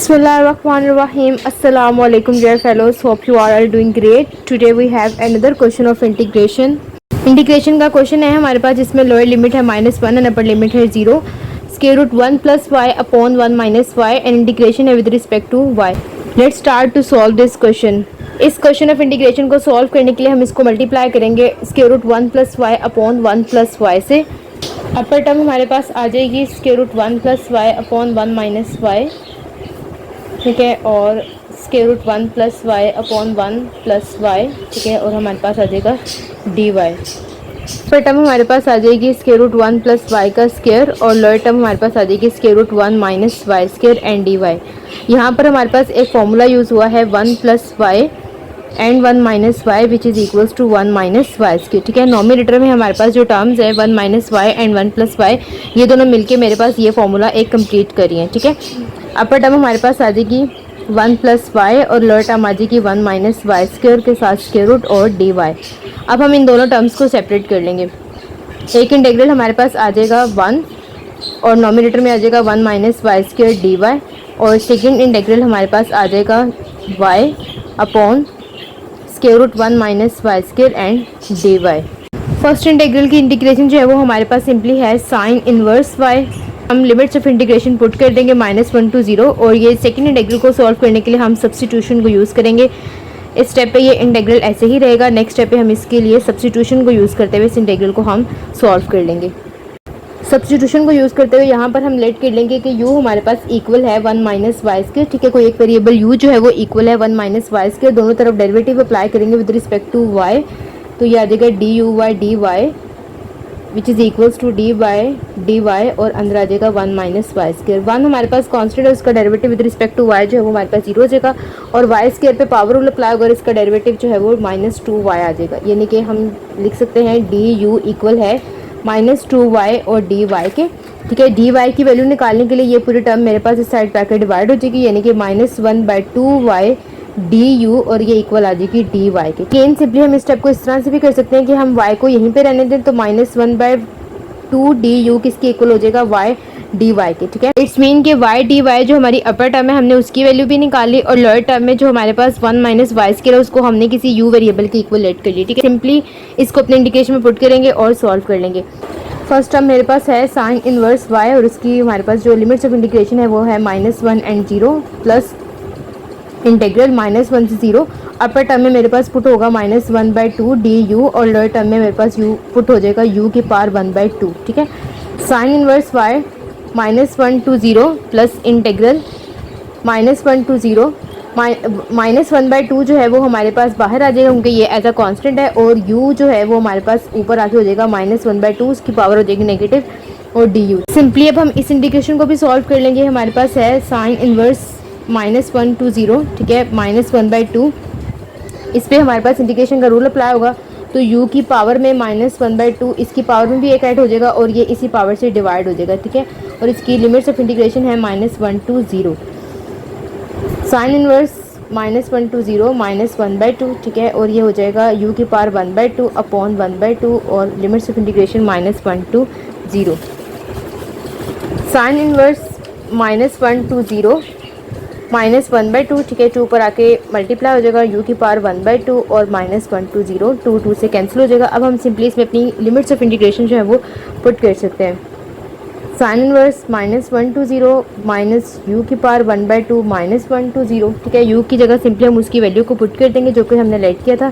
Bismillahirrahmanirrahim. Assalamu alaikum dear fellows. Hope you are all doing great. Today we have another question of integration. Integration का question है हमारे पास जिसमें lower limit है -1 and upper limit है 0. Square root 1 plus y upon 1 minus y and integration है with respect to y. Let's start to solve this question. इस question of integration को solve करने के लिए हम इसको मल्टीप्लाई करेंगे square root 1 plus y upon 1 plus y से. अपर टर्म हमारे पास आ जाएगी square root 1 plus y upon 1 minus y, ठीक है, और square root 1 plus y upon 1 plus y, ठीक है, और हमारे पास आ जाएगा डी वाई. अपर टर्म हमारे पास आ जाएगी स्क्वायर रूट 1 प्लस वाई का स्क्वायर और लोअर टर्म हमारे पास आ जाएगी square root 1 minus y square and d y. यहाँ पर हमारे पास एक फॉर्मूला यूज़ हुआ है 1 plus y and 1 minus y which is equals to 1 minus y square, ठीक है. नॉमिनेटर में हमारे पास जो टर्म्स है 1 minus y and 1 plus y, ये दोनों मिलके मेरे पास ये फॉर्मूला एक कंप्लीट करी है, ठीक है. अपर टर्म हमारे पास आ जाएगी 1 प्लस वाई और लोअर टर्म आ जाएगी 1 माइनस वाई स्क्वायर के साथ स्क्वायर रूट और डी वाई. अब हम इन दोनों टर्म्स को सेपरेट कर लेंगे. एक इंटीग्रल हमारे पास आ जाएगा 1 और नॉमिनेटर में आ जाएगा 1 minus y square d y, और सेकेंड इंटीग्रल हमारे पास आ जाएगा y upon square root 1 minus y square and d y. First integral की इंटीग्रेशन जो है वो हमारे पास सिंपली है साइन इनवर्स वाई. हम लिमिट्स ऑफ इंटीग्रेशन पुट कर देंगे -1 to 0, और ये सेकंड इंटीग्रल को सॉल्व करने के लिए हम सब्स्टिट्यूशन को यूज़ करेंगे. इस स्टेप पे ये इंटीग्रल ऐसे ही रहेगा. नेक्स्ट स्टेप पे हम इसके लिए सब्स्टिट्यूशन को यूज़ करते हुए इस इंटीग्रल को हम सॉल्व कर लेंगे. सब्स्टिट्यूशन को यूज़ करते हुए यहाँ पर हम लेट कर लेंगे कि u हमारे पास इक्वल है 1 माइनस वाई स्क्वायर, ठीक है. कोई एक वेरिएबल u जो है वो इक्वल है 1 माइनस वाई स्क्वायर. दोनों तरफ डेरिवेटिव अप्लाई करेंगे विद रिस्पेक्ट टू y, तो ये आ जाएगा d u by d y which is equals to d y और अंदर आ जाएगा 1 माइनस वाई स्क्वायर. 1 हमारे पास कांस्टेंट है, उसका derivative with respect to y जो है वो हमारे पास 0 हो जाएगा, और वाई स्क्वायर पे पावर रूल अप्लाई होगा और इसका डेरिवेटिव जो है वो -2y आ जाएगा. यानी कि हम लिख सकते हैं डी यू इक्वल है -2y और डी वाई के, ठीक है. डी वाई की वैल्यू निकालने के लिए ये पूरी टर्म मेरे पास इस साइड पे आकर डिवाइड हो जाएगी, यानी कि -1/2y डी यू और ये इक्वल आ जाएगी डी वाई के. अगेन सिंपली हम इस स्टेप को इस तरह से भी कर सकते हैं कि हम y को यहीं पे रहने दें, तो -1/2 डी यू किसके इक्वल हो जाएगा y डी वाई के, ठीक है. इट्स मीन कि y डी वाई जो हमारी अपर टर्म है हमने उसकी वैल्यू भी निकाली, और लोअर टर्म में जो हमारे पास 1 माइनस वाई स्क्वायर है उसको हमने किसी u वेरिएबल के इक्वल लेट कर लिया, ठीक है. सिंपली इसको अपने इंडिकेशन में पुट करेंगे और सॉल्व कर लेंगे. फर्स्ट टर्म मेरे पास है साइन इनवर्स y और उसकी हमारे पास जो लिमिट्स ऑफ इंटीग्रेशन है वो है -1 एंड 0 प्लस इंटीग्रल -1 से 0. अपर टर्म में मेरे पास पुट होगा -1/2 डी यू और लोअर टर्म में मेरे पास u पुट हो जाएगा u की पावर 1/2, ठीक है. Sine inverse y -1 to 0 plus integral -1 to 0 -1/2 जो है वो हमारे पास बाहर आ जाएगा क्योंकि ये एज अ कांस्टेंट है, और u जो है वो हमारे पास ऊपर आके हो जाएगा -1/2, उसकी पावर हो जाएगी नेगेटिव और डी यू. सिंपली अब हम इस इंटीग्रेशन को भी सॉल्व कर लेंगे. हमारे पास है साइन इनवर्स -1 to 0, ठीक है, -1/2. इस पर हमारे पास इंटीग्रेशन का रूल अप्लाई होगा, तो u की पावर में -1/2 इसकी पावर में भी एक ऐड हो जाएगा और ये इसी पावर से डिवाइड हो जाएगा, ठीक है. और इसकी लिमिट्स ऑफ इंटीग्रेशन है -1 to 0. साइन इनवर्स -1 to 0 -1/2, ठीक है, और ये हो जाएगा u की पावर 1/2 अपॉन 1/2 और limits of integration -1 to 0. Sign inverse -1 to 0 -1/2, ठीक है, 2 पर आके मल्टीप्लाई हो जाएगा u की पावर 1/2 और -1 to 0, 2 से कैंसिल हो जाएगा. अब हम सिंपली इसमें अपनी लिमिट्स ऑफ इंटीग्रेशन जो है वो पुट कर सकते हैं. Sign inverse -1 to 0 minus u की पावर 1/2 -1 to 0, ठीक है. u की जगह सिंपली हम उसकी वैल्यू को पुट कर देंगे जो कि हमने लेट किया था.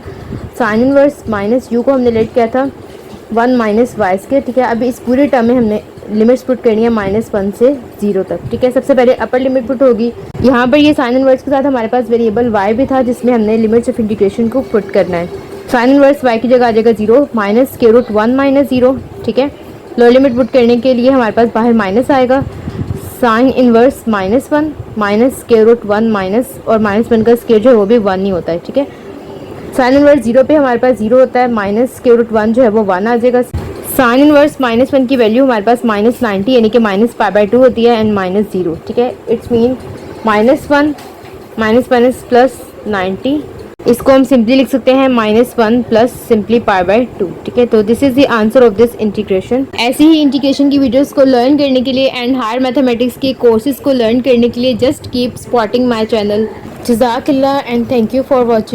साइन इनवर्स माइनस u को हमने लेट किया था 1 माइनस वाई स्क्वायर, ठीक है. अभी इस पूरे टर्म में हमने लिमिट्स पुट करनी है -1 से 0 तक, ठीक है. सबसे पहले अपर लिमिट पुट होगी. यहाँ पर ये साइन इनवर्स के साथ हमारे पास वेरिएबल y भी था जिसमें हमने लिमिट्स ऑफ इंटीग्रेशन को पुट करना है. साइन इनवर्स y की जगह आ जाएगा 0 माइनस स्क्वायर रूट 1 माइनस 0, ठीक है. लोअर लिमिट पुट करने के लिए हमारे पास बाहर माइनस आएगा. Sine inverse -1 minus square root 1 minus, और -1 का स्क्वायर जो है वो भी 1 ही होता है, ठीक है. साइन इनवर्स 0 पे हमारे पास 0 होता है, माइनस स्क्वायर रूट 1 जो है वो 1 आ जाएगा. साइन इनवर्स -1 की वैल्यू हमारे पास -90 यानी कि -π/2 होती है एंड -0, ठीक है. इट्स मीन -1 माइनस प्लस 90 इसको हम सिंपली लिख सकते हैं -1 प्लस सिंपली पाई बाय 2। ठीक है, तो this is the answer of this integration. ऐसी ही इंटीग्रेशन की वीडियोस को लर्न करने के लिए एंड हायर मैथमेटिक्स के कोर्सेज को लर्न करने के लिए just keep supporting my channel. जज़ाकल्लाह and thank you for watching.